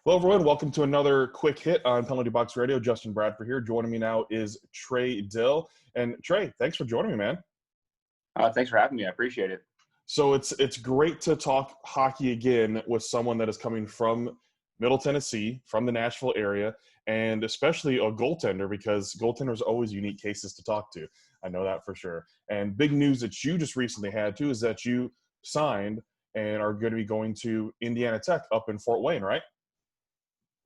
Hello, everyone. Welcome to another quick hit on Penalty Box Radio. Justin Bradford here. Joining me now is Trey Dill. And Trey, thanks for joining me, man. Thanks for having me. I appreciate it. So it's great to talk hockey again with someone that is coming from Middle Tennessee, from the Nashville area, and especially a goaltender, because goaltenders are always unique cases to talk to. I know that for sure. And big news that you just recently had, too, is that you signed and are going to be going to Indiana Tech up in Fort Wayne, right?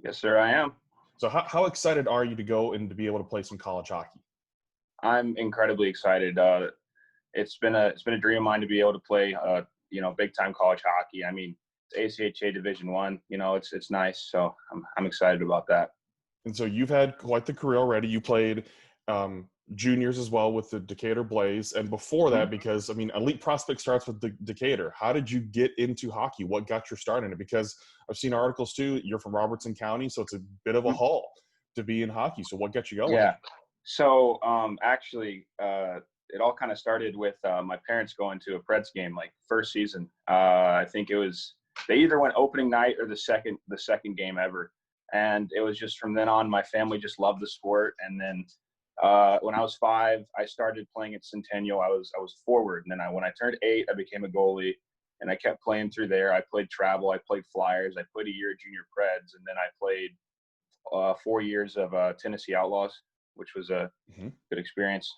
Yes, sir, I am. So how excited are you to go and to be able to play some college hockey? I'm incredibly excited. It's been a dream of mine to be able to play, big time college hockey. I mean, it's ACHA Division I. It's nice. So I'm excited about that. And so you've had quite the career already. You played juniors as well with the Decatur Blaze, and before that, because elite prospect starts with Decatur. How did you get into hockey? What got your start in it? Because I've seen articles too. You're from Robertson County, so it's a bit of a haul to be in hockey. So what got you going? Yeah. So it all kind of started with my parents going to a Preds game, like first season. I think they either went opening night or the second game ever, and it was just from then on, my family just loved the sport. And then when I was 5, I started playing at Centennial. I was forward, and then when I turned 8, I became a goalie, and I kept playing through there. I played travel, I played Flyers, I played a year at Junior Preds, and then I played 4 years of Tennessee Outlaws, which was a good experience.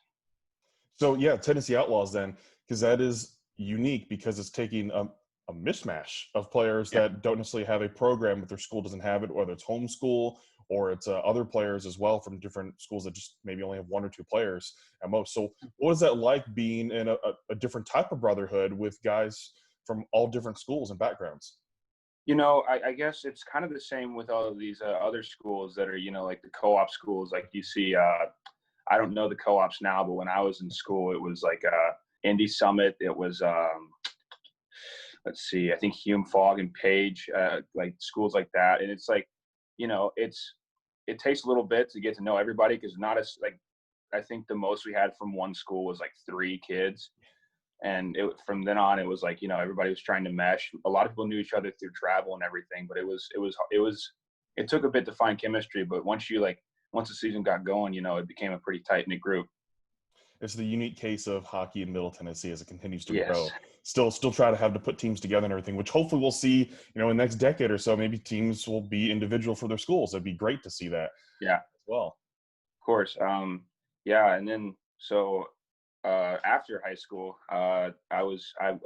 So yeah, Tennessee Outlaws then, because that is unique because it's taking a mishmash of players that don't necessarily have a program, but their school doesn't have it, whether it's homeschool or it's other players as well from different schools that just maybe only have 1 or 2 players at most. So what is that like being in a different type of brotherhood with guys from all different schools and backgrounds? I guess it's kind of the same with all of these other schools that are, like the co-op schools. Like you see, I don't know the co-ops now, but when I was in school, it was like Indy Summit. It was, let's see, I think Hume, Fogg, and Page, like schools like that. And it's like, it takes a little bit to get to know everybody, because I think the most we had from one school was like 3 kids. And from then on, it was like, everybody was trying to mesh. A lot of people knew each other through travel and everything, but it took a bit to find chemistry. But once the season got going, it became a pretty tight-knit group. It's the unique case of hockey in Middle Tennessee as it continues to Yes. grow. Still try to have to put teams together and everything, which hopefully we'll see, in the next decade or so. Maybe teams will be individual for their schools. That'd be great to see that. Yeah. As well. Of course. And then so after high school, I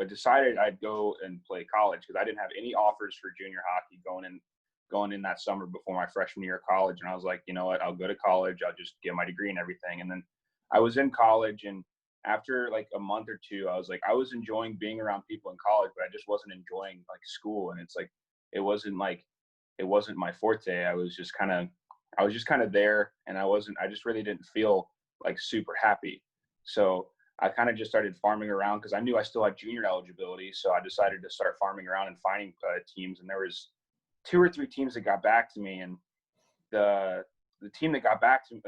decided I'd go and play college, because I didn't have any offers for junior hockey going in that summer before my freshman year of college. And I was like, you know what, I'll go to college. I'll just get my degree and everything. And then I was in college, and after like a month or 2, I was like, I was enjoying being around people in college, but I just wasn't enjoying like school. And it's like, it wasn't my forte. I was just kind of there, and I just really didn't feel like super happy. So I kind of just started farming around, because I knew I still had junior eligibility. So I decided to start farming around and finding teams. And there was 2 or 3 teams that got back to me. And the team that got back to me,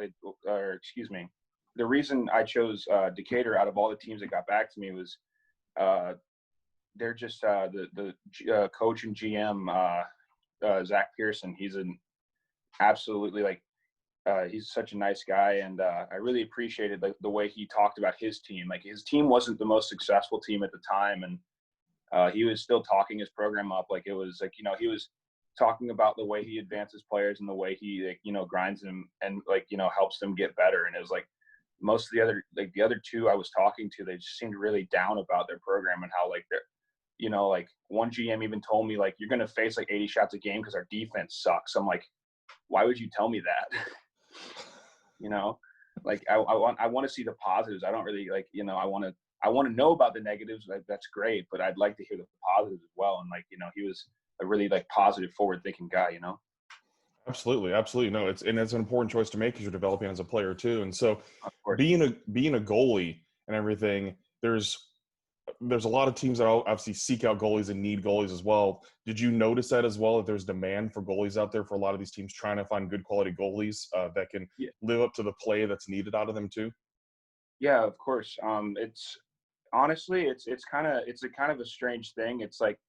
the reason I chose Decatur out of all the teams that got back to me was they're just the coach and GM, Zach Pearson. He's he's such a nice guy, and I really appreciated the way he talked about his team. Like, his team wasn't the most successful team at the time, and he was still talking his program up. Like, it was like, he was talking about the way he advances players and the way he grinds them and helps them get better. And it was like, most of the other 2 I was talking to, they just seemed really down about their program and how they're, one GM even told me, like, you're going to face like 80 shots a game because our defense sucks. I'm like, why would you tell me that? I want to see the positives. I don't really I want to know about the negatives. Like, that's great, but I'd like to hear the positives as well. And he was a really positive, forward thinking guy, Absolutely. No, it's an important choice to make, because you're developing as a player too. And so being a goalie and everything, there's a lot of teams that obviously seek out goalies and need goalies as well. Did you notice that as well, that there's demand for goalies out there for a lot of these teams trying to find good quality goalies that can live up to the play that's needed out of them too? Yeah, of course. It's honestly, it's kind of a strange thing. It's like,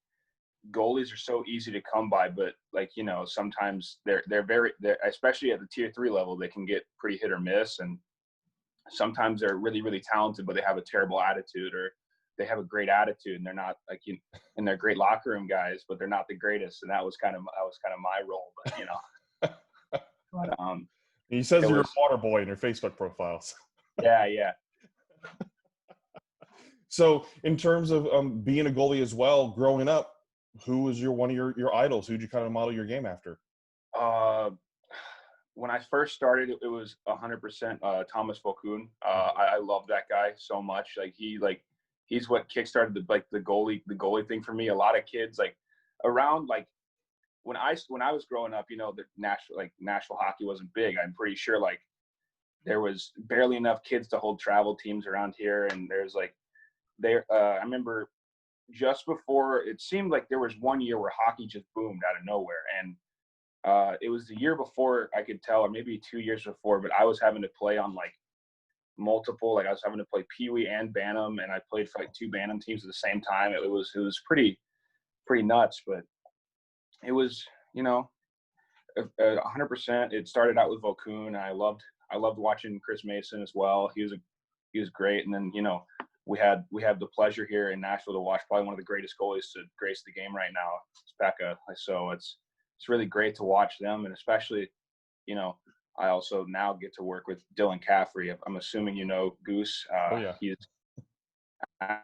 goalies are so easy to come by, but like, you know, sometimes they're especially at the tier 3 level, they can get pretty hit or miss. And sometimes they're really, really talented, but they have a terrible attitude, or they have a great attitude and they're not like, you know, and they're great locker room guys, but they're not the greatest. And that was kind of my role, but you know, but, He says it you're was, a water boy in your Facebook profiles. yeah. So in terms of being a goalie as well, growing up, who was one of your idols? Who'd you kind of model your game after? When I first started, it was 100% Thomas Vokoun. I love that guy so much. Like he's what kickstarted the goalie thing for me. A lot of kids like around like when I was growing up, you know, the Nashville hockey wasn't big. I'm pretty sure like there was barely enough kids to hold travel teams around here, and there's like I remember just before, it seemed like there was one year where hockey just boomed out of nowhere, and it was the year before, I could tell, or maybe 2 years before, but I was having to play on like multiple, like I was having to play Pee Wee and Bantam, and I played for like 2 Bantam teams at the same time. It was pretty nuts, but it was, you know, 100%. It started out with Vokoun, and I loved watching Chris Mason as well. He was great, and then, you know, we have the pleasure here in Nashville to watch probably one of the greatest goalies to grace the game right now, Becca. So it's really great to watch them, and especially, you know, I also now get to work with Dylan Caffrey. I'm assuming you know Goose. Oh yeah, He's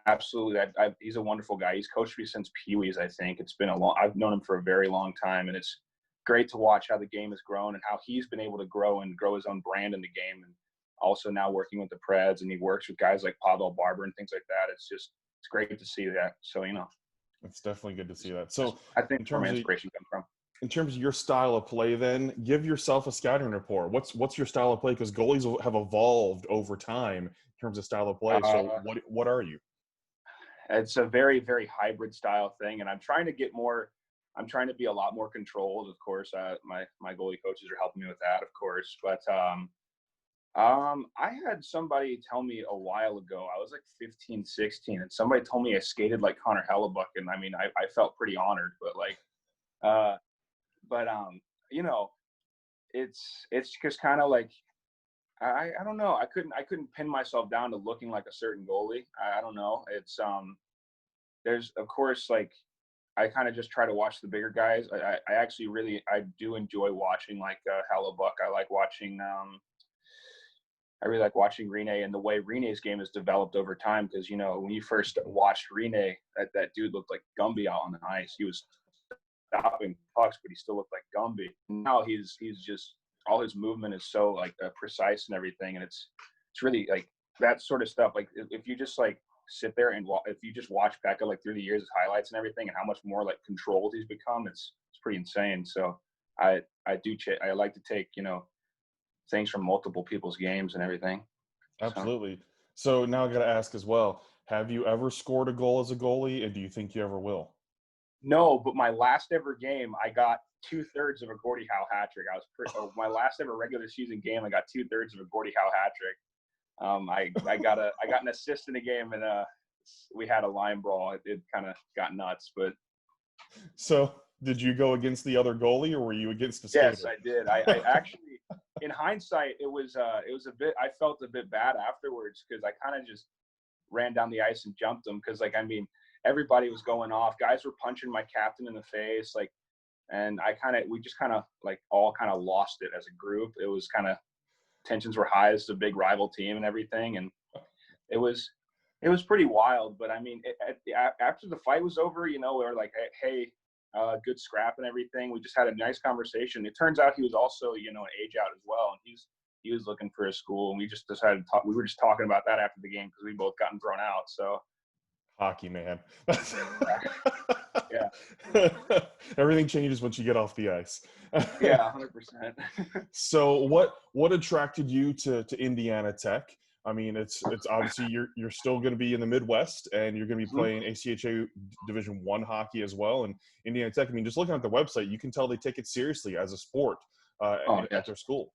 absolutely. He's a wonderful guy. He's coached me since Pee Wees. I think I've known him for a very long time, and it's great to watch how the game has grown and how he's been able to grow his own brand in the game. And also now working with the Preds, and he works with guys like Pavel Barber and things like that. It's great to see that. So, you know, it's definitely good to see that. So I think where my inspiration comes from. In terms of your style of play, then give yourself a scouting report. What's your style of play? Because goalies have evolved over time in terms of style of play. So what are you? It's a very, very hybrid style thing, and I'm trying to be a lot more controlled. Of course, my goalie coaches are helping me with that, of course. But I had somebody tell me a while ago, I was like 15, 16, and somebody told me I skated like Connor Hellebuck, and I mean, I felt pretty honored, but like, you know, it's just kind of like, I don't know. I couldn't pin myself down to looking like a certain goalie. I don't know. It's there's of course like I kind of just try to watch the bigger guys. I actually I do enjoy watching like Hellebuck. I really like watching Rinne, and the way Rinne's game has developed over time. Because, you know, when you first watched Rinne, that dude looked like Gumby out on the ice. He was stopping pucks, but he still looked like Gumby. Now he's just, all his movement is so like precise and everything, and it's really like that sort of stuff. Like if you just like sit there and if you just watch Becca like through the years, his highlights and everything, and how much more like controlled he's become, it's pretty insane. So I like to take, you know, things from multiple people's games and everything. Absolutely. So now I got to ask as well, have you ever scored a goal as a goalie, and do you think you ever will? No, but my last ever game, I got 2/3 of a Gordie Howe hat trick. My last ever regular season game, I got 2/3 of a Gordie Howe hat trick. I got an assist in a game, and we had a line brawl. It kind of got nuts, but. So did you go against the other goalie, or were you against the skater? Yes, I did. I actually, in hindsight, it was a bit. I felt a bit bad afterwards because I kind of just ran down the ice and jumped him because, like, I mean, everybody was going off. Guys were punching my captain in the face, like, and we just kind of like all kind of lost it as a group. It was kind of tensions were high. It's a big rival team and everything, and it was pretty wild. But I mean, after the fight was over, you know, we were like, hey. Good scrap and everything. We just had a nice conversation. It turns out he was also, you know, an age out as well, and he was looking for a school, and we just decided to talk. We were just talking about that after the game because we both gotten thrown out. So, hockey, man. Yeah. Everything changes once you get off the ice. Yeah, 100%. So, what attracted you to Indiana Tech? I mean, it's obviously you're still going to be in the Midwest, and you're going to be playing ACHA Division I hockey as well. And Indiana Tech, I mean, just looking at the website, you can tell they take it seriously as a sport at their school.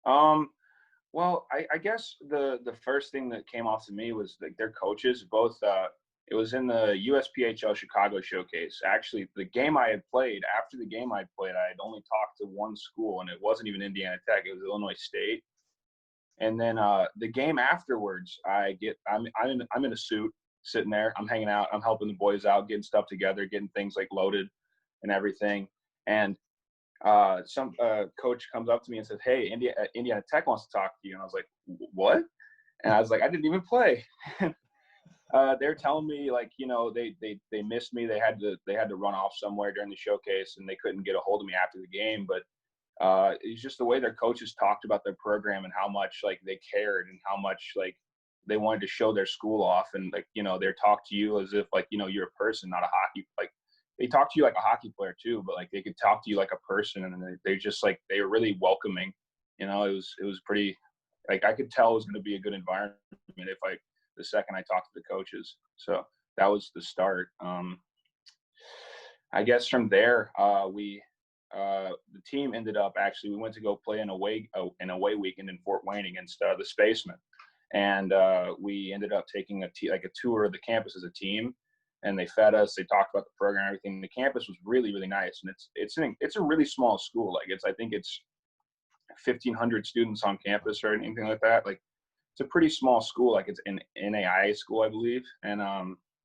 Well, I guess the first thing that came off to me was like their coaches, both It was in the USPHL Chicago Showcase. Actually, the game I had played, after the game I played, I had only talked to one school, and it wasn't even Indiana Tech. It was Illinois State. And then the game afterwards, I'm in a suit, sitting there. I'm hanging out. I'm helping the boys out, getting stuff together, getting things like loaded and everything. And some coach comes up to me and says, "Hey, Indiana Tech wants to talk to you." And I was like, "What?" And I was like, "I didn't even play." They're telling me, like, you know, they missed me. They had to run off somewhere during the showcase, and they couldn't get a hold of me after the game. But it's just the way their coaches talked about their program and how much like they cared and how much like they wanted to show their school off. And like, you know, they talk to you as if like, you know, you're a person, not a hockey. Like they talk to you like a hockey player too, but like they could talk to you like a person, and they just like they were really welcoming. You know, it was pretty, like I could tell it was going to be a good environment if I the second I talked to the coaches. So that was the start. I guess from there, the team ended up actually, we went to go play an away weekend in Fort Wayne against the Spacemen. And we ended up taking a tour of the campus as a team, and they fed us, they talked about the program, everything. The campus was really, really nice. And it's a really small school. Like I think it's 1,500 students on campus or anything like that. Like it's a pretty small school. Like it's an NAIA school, I believe. And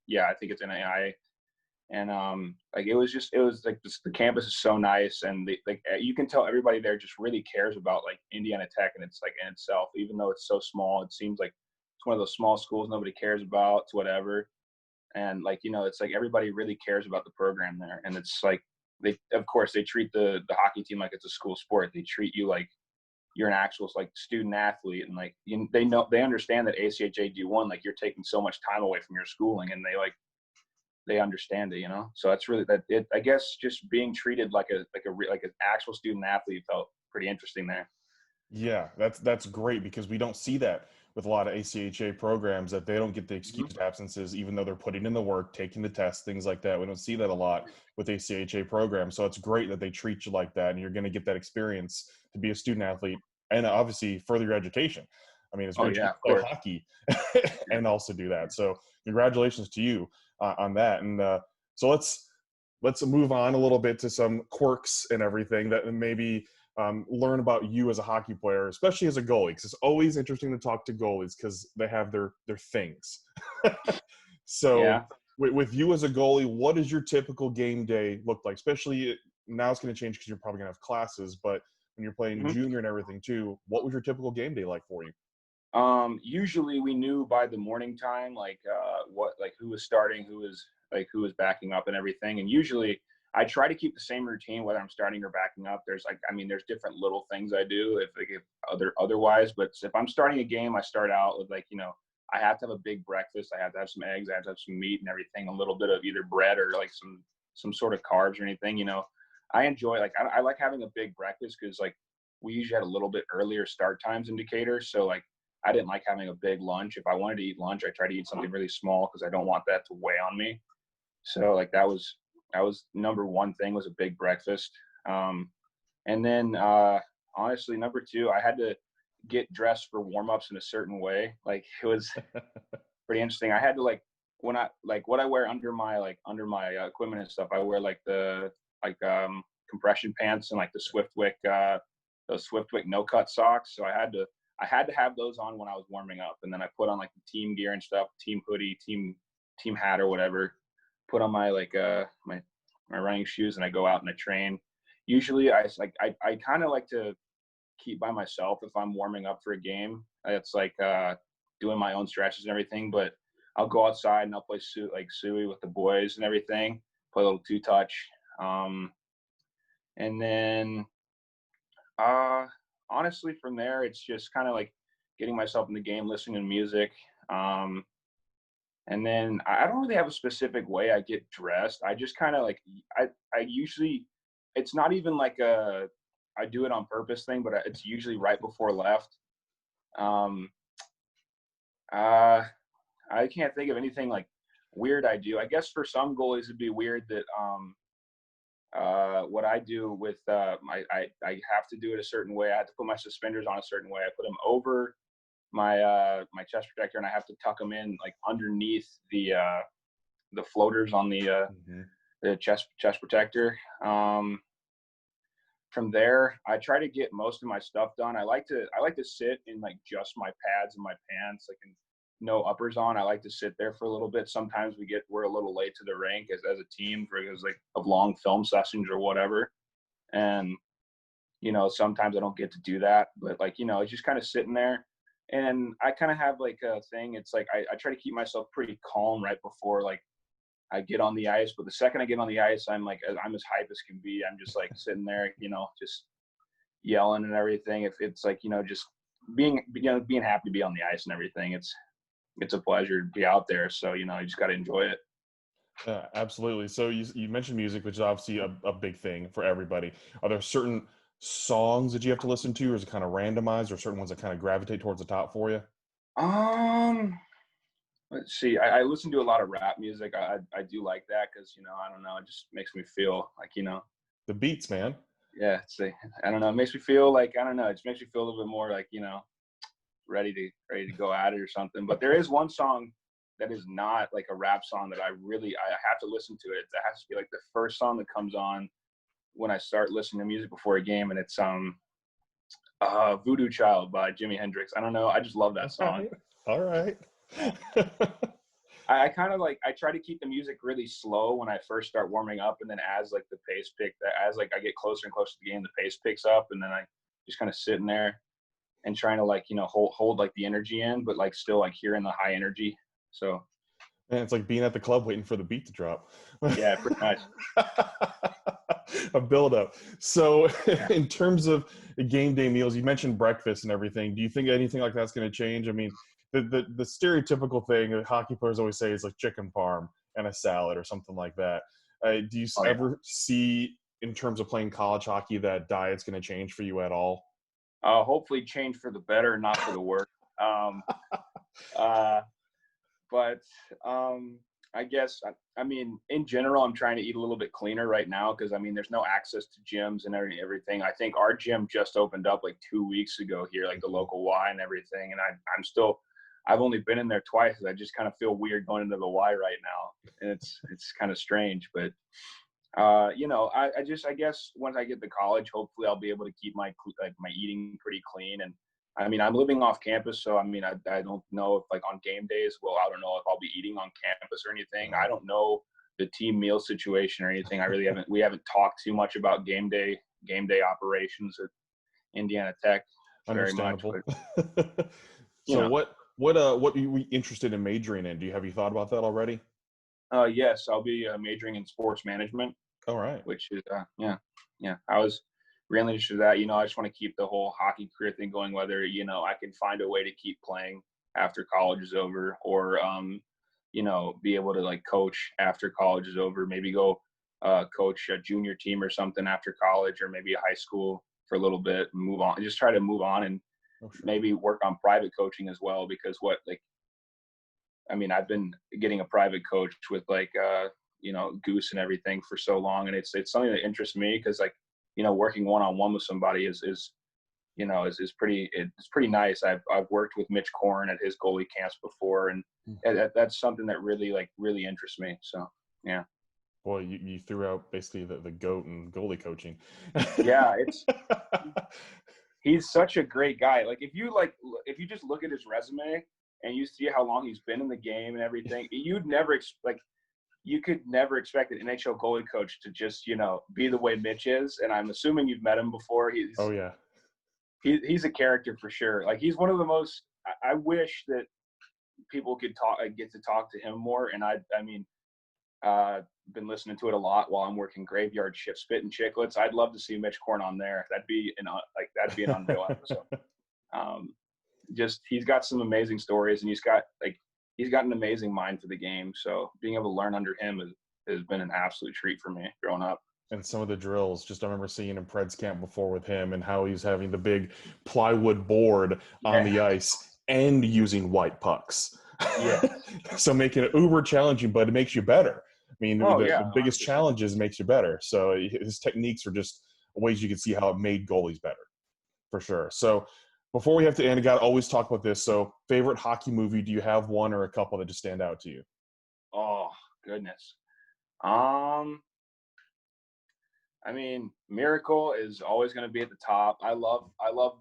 yeah, I think it's NAIA. And like it was like the campus is so nice, and like you can tell everybody there just really cares about like Indiana Tech, and it's like in itself, even though it's so small, it seems like it's one of those small schools nobody cares about, whatever. And like, you know, it's like everybody really cares about the program there, and it's like of course they treat the hockey team like it's a school sport. They treat you like you're an actual like student athlete, and like they understand that ACHA D1, like you're taking so much time away from your schooling, and they understand it, you know. So that's really I guess just being treated like an actual student athlete felt pretty interesting there. Yeah, that's great, because we don't see that with a lot of ACHA programs, that they don't get the Mm-hmm. excused absences even though they're putting in the work, taking the tests, things like that. We don't see that a lot with ACHA programs. So it's great that they treat you like that, and you're going to get that experience to be a student athlete and obviously further your education. I mean, it's Oh great yeah, to of play course. hockey and also do that. So congratulations to you on that. And so let's move on a little bit to some quirks and everything that maybe learn about you as a hockey player, especially as a goalie, because it's always interesting to talk to goalies because they have their things. So Yeah. with you as a goalie, what does your typical game day look like? Especially now it's going to change because you're probably going to have classes, but when you're playing Mm-hmm. junior and everything too, what was your typical game day like for you? Usually we knew by the morning time, like who was starting, who was backing up and everything. And usually I try to keep the same routine whether I'm starting or backing up. There's there's different little things I do if otherwise, but if I'm starting a game, I start out with like, you know, I have to have a big breakfast. I have to have some eggs. I have to have some meat and everything, a little bit of either bread or like some sort of carbs or anything, you know. I enjoy I like having a big breakfast because like we usually had a little bit earlier start times in Decatur. So like I didn't like having a big lunch. If I wanted to eat lunch, I try to eat something really small because I don't want that to weigh on me. So like that was number one thing, was a big breakfast. And then honestly, number two, I had to get dressed for warm-ups in a certain way. Like it was pretty interesting. I had to when I what I wear under my equipment and stuff, I wear like the compression pants and like the Swiftwick those Swiftwick no cut socks. So I had to have those on when I was warming up, and then I put on like the team gear and stuff, team hoodie, team hat or whatever. Put on my my running shoes, and I go out and I train. Usually, I kind of like to keep by myself if I'm warming up for a game. It's like doing my own stretches and everything, but I'll go outside and I'll play suey with the boys and everything. Play a little two touch, and then honestly, from there, it's just kind of like getting myself in the game, listening to music. And then I don't really have a specific way I get dressed. I just kind of I usually, it's not even like I do it on purpose thing, but it's usually right before left. Um, uh, I can't think of anything like weird I do. I guess for some goalies, it'd be weird that what I do with I have to do it a certain way. I have to put my suspenders on a certain way. I put them over my my chest protector, and I have to tuck them in like underneath the floaters on the chest protector. From there, I try to get most of my stuff done. I like to sit in like just my pads and my pants, like no uppers on. I like to sit there for a little bit. Sometimes we're a little late to the rink as a team because like of long film sessions or whatever. And, sometimes I don't get to do that, but like, it's just kind of sitting there. And I kind of have like a thing. It's like, I try to keep myself pretty calm right before like I get on the ice, but the second I get on the ice, I'm as hype as can be. I'm just like sitting there, just yelling and everything. If it's like, just being happy to be on the ice and everything, it's a pleasure to be out there. So, you just got to enjoy it. Yeah, absolutely. So you mentioned music, which is obviously a big thing for everybody. Are there certain songs that you have to listen to, or is it kind of randomized, or certain ones that kind of gravitate towards the top for you? Let's see. I listen to a lot of rap music. I do like that because, I don't know, it just makes me feel like, The beats, man. yeah, I don't know. It makes me feel like, I don't know. It just makes me feel a little bit more like, ready to go at it or something. But there is one song that is not like a rap song that I have to listen to it. It has to be like the first song that comes on when I start listening to music before a game, and it's Voodoo Child by Jimi Hendrix. I don't know. I just love that song. All right. Yeah. I kind of like, I try to keep the music really slow when I first start warming up, and then as like the pace as like I get closer and closer to the game, the pace picks up, and then I just kind of sitting there and trying to like, hold like the energy in, but like still like hearing the high energy. So And it's like being at the club waiting for the beat to drop. yeah, pretty much. A build-up. So Yeah. in terms of game day meals, you mentioned breakfast and everything. Do you think anything like that's going to change? I mean, the stereotypical thing that hockey players always say is like chicken parm and a salad or something like that. Do you ever see, in terms of playing college hockey, that diet's going to change for you at all? Hopefully change for the better, not for the worse. But I guess, I mean, in general, I'm trying to eat a little bit cleaner right now because, I mean, there's no access to gyms and everything. I think our gym just opened up like 2 weeks ago here, like the local Y and everything. And I've only been in there twice. I just kind of feel weird going into the Y right now. And it's kind of strange. But, I guess once I get to college, hopefully I'll be able to keep my eating pretty clean. And I mean, I'm living off campus, so I mean, I don't know if like on game days, I don't know if I'll be eating on campus or anything. I don't know the team meal situation or anything. We haven't talked too much about game day operations at Indiana Tech very much. But, So what are you interested in majoring in? Have you thought about that already? Yes, I'll be majoring in sports management. All right. Which is yeah. I was really interested in that. I just want to keep the whole hockey career thing going, whether, I can find a way to keep playing after college is over, or, be able to like coach after college is over, maybe go coach a junior team or something after college, or maybe a high school for a little bit and move on, just try to move on and maybe work on private coaching as well. Because I've been getting a private coach with like, Goose and everything for so long. And it's something that interests me because like, working one-on-one with somebody is pretty nice. I've worked with Mitch Korn at his goalie camps before, and that's something that really interests me. So, yeah. Boy, you threw out basically the GOAT and goalie coaching. Yeah, he's such a great guy. Like if you just look at his resume and you see how long he's been in the game and everything, you could never expect an NHL goalie coach to just, be the way Mitch is. And I'm assuming you've met him before. Oh yeah. He's a character for sure. Like he's one of the most, I wish that people could get to talk to him more. And I've been listening to it a lot while I'm working graveyard shift, Spittin' Chicklets. I'd love to see Mitch Korn on there. That'd be an unreal episode. He's got some amazing stories, and he's got an amazing mind for the game. So being able to learn under him has been an absolute treat for me growing up. And some of the drills, I remember seeing in Pred's camp before with him and how he's having the big plywood board on the ice and using white pucks. Yeah. So making it uber challenging, but it makes you better. I mean, the biggest 100%. challenges makes you better. So his techniques are just ways you can see how it made goalies better, for sure. So before we have to end, I got to always talk about this. So favorite hockey movie, do you have one or a couple that just stand out to you? Oh, Goodness. I mean, Miracle is always going to be at the top. I love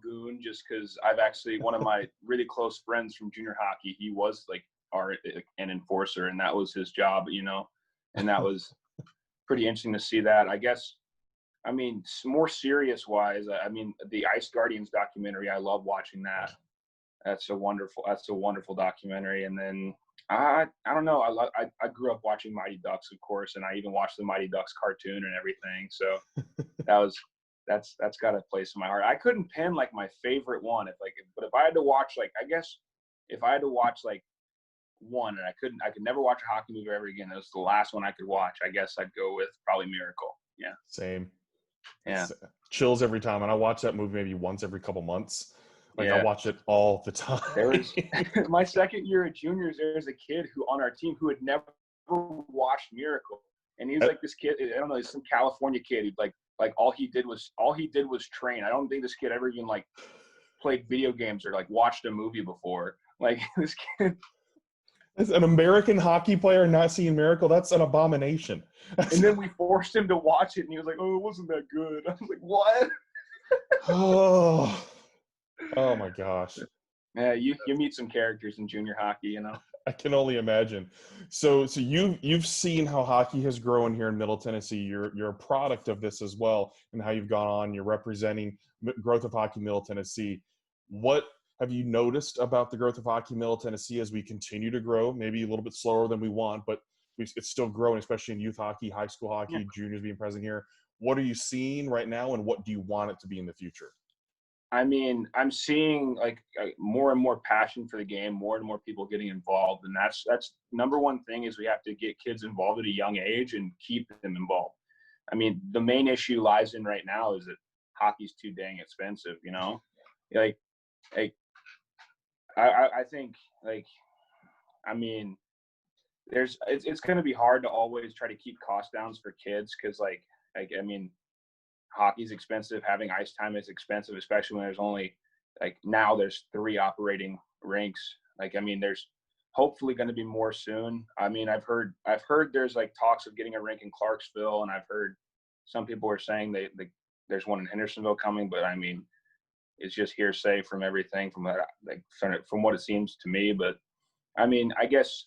Goon just because I've actually, one of my really close friends from junior hockey, he was like an enforcer, and that was his job, and that was pretty interesting to see that. I guess, I mean, more serious wise, I mean, the Ice Guardians documentary, I love watching that. That's a wonderful documentary. And then I don't know. I grew up watching Mighty Ducks, of course, and I even watched the Mighty Ducks cartoon and everything. So that's got a place in my heart. I couldn't pin like my favorite one, but if I had to watch, like, I guess if I had to watch like one, and I could never watch a hockey movie ever again. That was the last one I could watch. I guess I'd go with probably Miracle. Yeah. Same. Yeah. It's chills every time. And I watch that movie maybe once every couple months. Like, I watch it all the time. There was my second year at juniors, there was a kid who on our team who had never watched Miracle. And he was like this kid, I don't know, he's some California kid who like all he did was train. I don't think this kid ever even like played video games or like watched a movie before. Like, this kid. As an American hockey player not seeing Miracle, that's an abomination. And then we forced him to watch it, and he was like, "Oh, it wasn't that good." I was like, "What?" Oh my gosh. Yeah, you meet some characters in junior hockey, I can only imagine. So you've seen how hockey has grown here in Middle Tennessee. You're a product of this as well, and how you've gone on. You're representing growth of hockey Middle Tennessee. What have you noticed about the growth of hockey Middle Tennessee as we continue to grow? Maybe a little bit slower than we want, but it's still growing, especially in youth hockey, high school hockey, juniors being present here. What are you seeing right now, and what do you want it to be in the future? I mean, I'm seeing like more and more passion for the game, more and more people getting involved. And that's number one thing is we have to get kids involved at a young age and keep them involved. I mean, the main issue lies in right now is that hockey's too dang expensive, like I think like, I mean, it's going to be hard to always try to keep cost downs for kids. Cause I mean, hockey's expensive. Having ice time is expensive, especially when there's only now there's 3 operating rinks. Like, I mean, there's hopefully going to be more soon. I mean, I've heard there's like talks of getting a rink in Clarksville, and I've heard some people are saying there's one in Hendersonville coming, but I mean, it's just hearsay from everything from what it seems to me. But I mean, I guess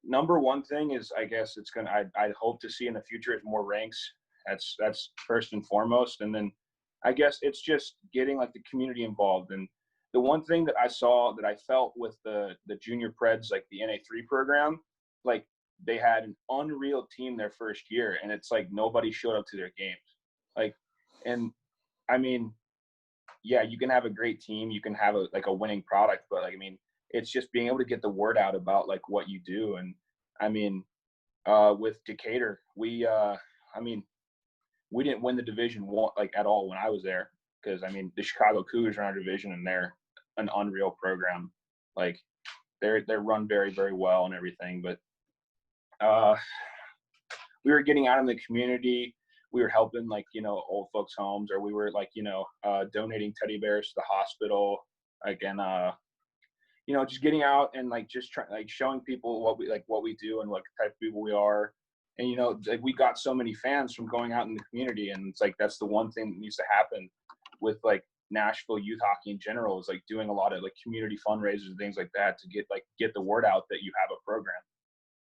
number one thing is, I guess it's I hope to see in the future is more rinks. That's first and foremost. And then I guess it's just getting like the community involved. And the one thing that I saw that I felt with the junior Preds, like the NA3 program, like they had an unreal team their first year, and it's like nobody showed up to their games. Like, and I mean, yeah, you can have a great team, you can have a winning product, but like, I mean, it's just being able to get the word out about like what you do. And I mean, with Decatur, we didn't win the Division One like at all when I was there, because I mean the Chicago Cougars are in our division, and they're an unreal program. Like they're run very, very well and everything. But we were getting out in the community. We were helping old folks' homes, or we were donating teddy bears to the hospital. Again, just getting out and showing people what we do and what type of people we are. And, we got so many fans from going out in the community, and it's like, that's the one thing that needs to happen with Nashville youth hockey in general, is doing a lot of community fundraisers and things like that to get the word out that you have a program.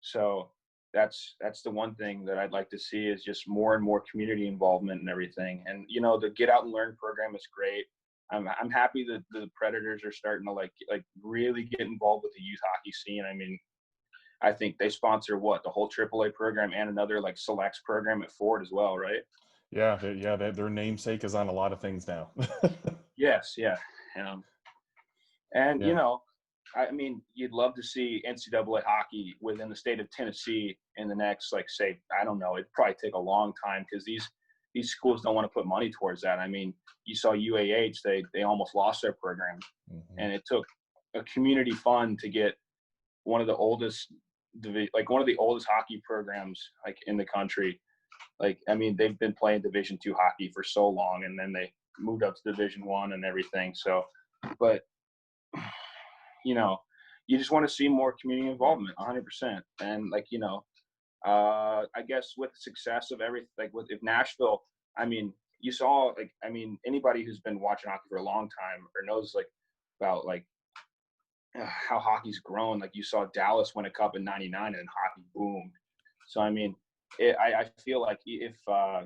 So that's the one thing that I'd like to see, is just more and more community involvement and everything. And, the Get Out and Learn program is great. I'm happy that the Predators are starting to really get involved with the youth hockey scene. I mean, I think they sponsor the whole AAA program and another selects program at Ford as well, right? Yeah, their namesake is on a lot of things now. Yes, yeah. I mean, you'd love to see NCAA hockey within the state of Tennessee in the next, I don't know, it'd probably take a long time, because these schools don't want to put money towards that. I mean, you saw UAH, they almost lost their program, and it took a community fund to get one of the oldest hockey programs in the country. I mean, they've been playing Division II hockey for so long, and then they moved up to Division I and everything. So, but you just want to see more community involvement, 100%. And I guess with the success of everything, like if Nashville, I mean, you saw like, I mean, anybody who's been watching hockey for a long time or knows like about like how hockey's grown. Like you saw Dallas win a cup in '99 and hockey boomed. So I mean, I feel like if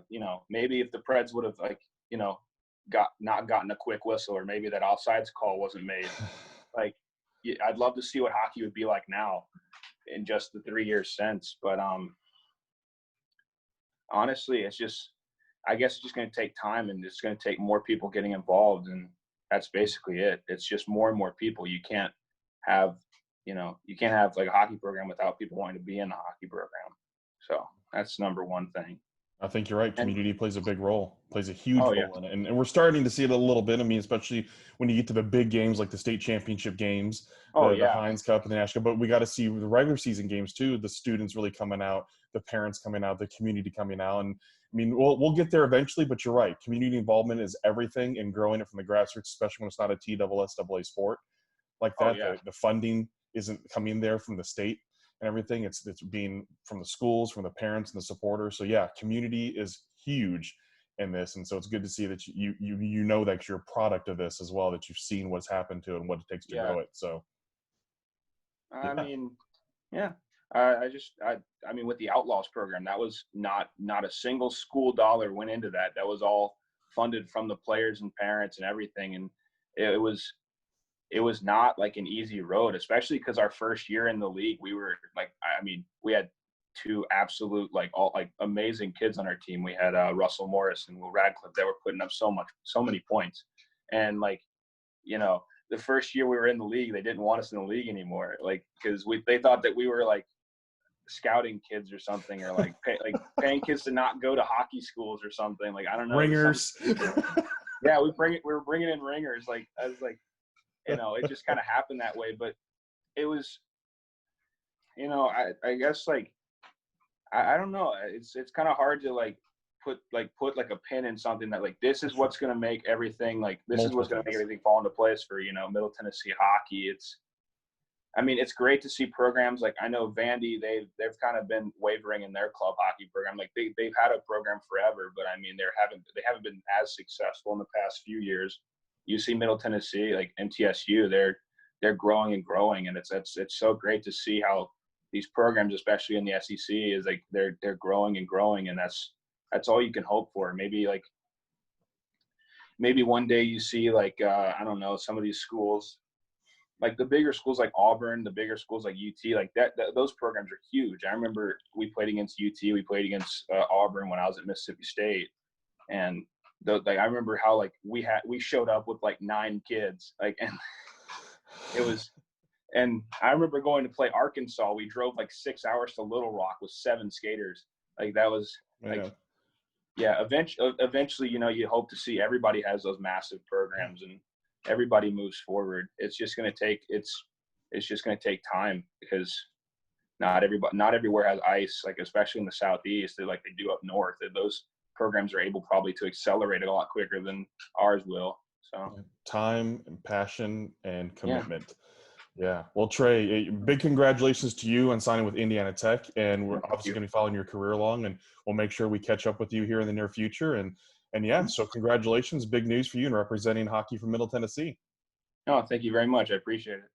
you know, maybe if the Preds would have like, you know, not gotten a quick whistle, or maybe that offsides call wasn't made, like I'd love to see what hockey would be like now in just the 3 years since. But honestly, it's just, I guess it's just going to take time, and it's going to take more people getting involved, and that's basically it. It's just more and more people. You can't have, you know, you can't have like a hockey program without people wanting to be in the hockey program. So that's number one thing. I think you're right. And Community plays a big role, plays a huge oh yeah, role in it. And we're starting to see it a little bit. I mean, especially when you get to the big games like the state championship games, oh the yeah, Heinz Cup and the Nash Cup. But we got to see the regular season games too, the students really coming out, the parents coming out, the community coming out. And I mean, we'll get there eventually, but you're right. Community involvement is everything, and growing it from the grassroots, especially when it's not a TSSAA sport like oh that. yeah, The funding isn't coming there from the state and everything. It's being from the schools, from the parents and the supporters. So yeah, community is huge in this. And so it's good to see that you know that you're a product of this as well, that you've seen what's happened to it and what it takes to yeah. grow it. So I yeah. mean, yeah. I mean, with the Outlaws program, that was not a single school dollar went into that. That was all funded from the players and parents and everything. And it was not like an easy road, especially because our first year in the league, we were like, I mean, we had two absolute like all like amazing kids on our team. We had Russell Morris and Will Radcliffe that were putting up so many points, and like, you know, the first year we were in the league, they didn't want us in the league anymore, like because they thought that we were like scouting kids or something, or like paying kids to not go to hockey schools or something. Like I don't know, Ringers. yeah, we were bringing in ringers. Like I was like, you know, it just kind of happened that way. But it was, you know, I guess like I don't know. It's kind of hard to like put like a pin in something that like this is what's going to make everything, like this is Multiple what's going to make things. everything fall into place for, you know, Middle Tennessee hockey. I mean, it's great to see programs like, I know Vandy, they've kind of been wavering in their club hockey program. Like they've had a program forever, but I mean, they haven't been as successful in the past few years. You see Middle Tennessee, like MTSU, they're growing and growing, and it's so great to see how these programs, especially in the SEC, is like they're growing and growing, and that's all you can hope for. Maybe one day you see like I don't know, some of these schools, like the bigger schools like Auburn, the bigger schools like UT, like that those programs are huge. I remember we played against UT, we played against Auburn when I was at Mississippi State, and like I remember how like we showed up with like 9 kids, like, and it was, and I remember going to play Arkansas. We drove like 6 hours to Little Rock with 7 skaters. Like that was like, yeah. Eventually, you know, you hope to see everybody has those massive programs and everybody moves forward. It's just going to take time, because not everywhere has ice, like especially in the Southeast, like they do up north. Those programs are able probably to accelerate a lot quicker than ours will. So Time and passion and commitment. Yeah. Well, Trey, big congratulations to you on signing with Indiana Tech, and we're obviously going to be following your career along, and we'll make sure we catch up with you here in the near future. And yeah, so congratulations, big news for you in representing hockey from Middle Tennessee. No, thank you very much. I appreciate it.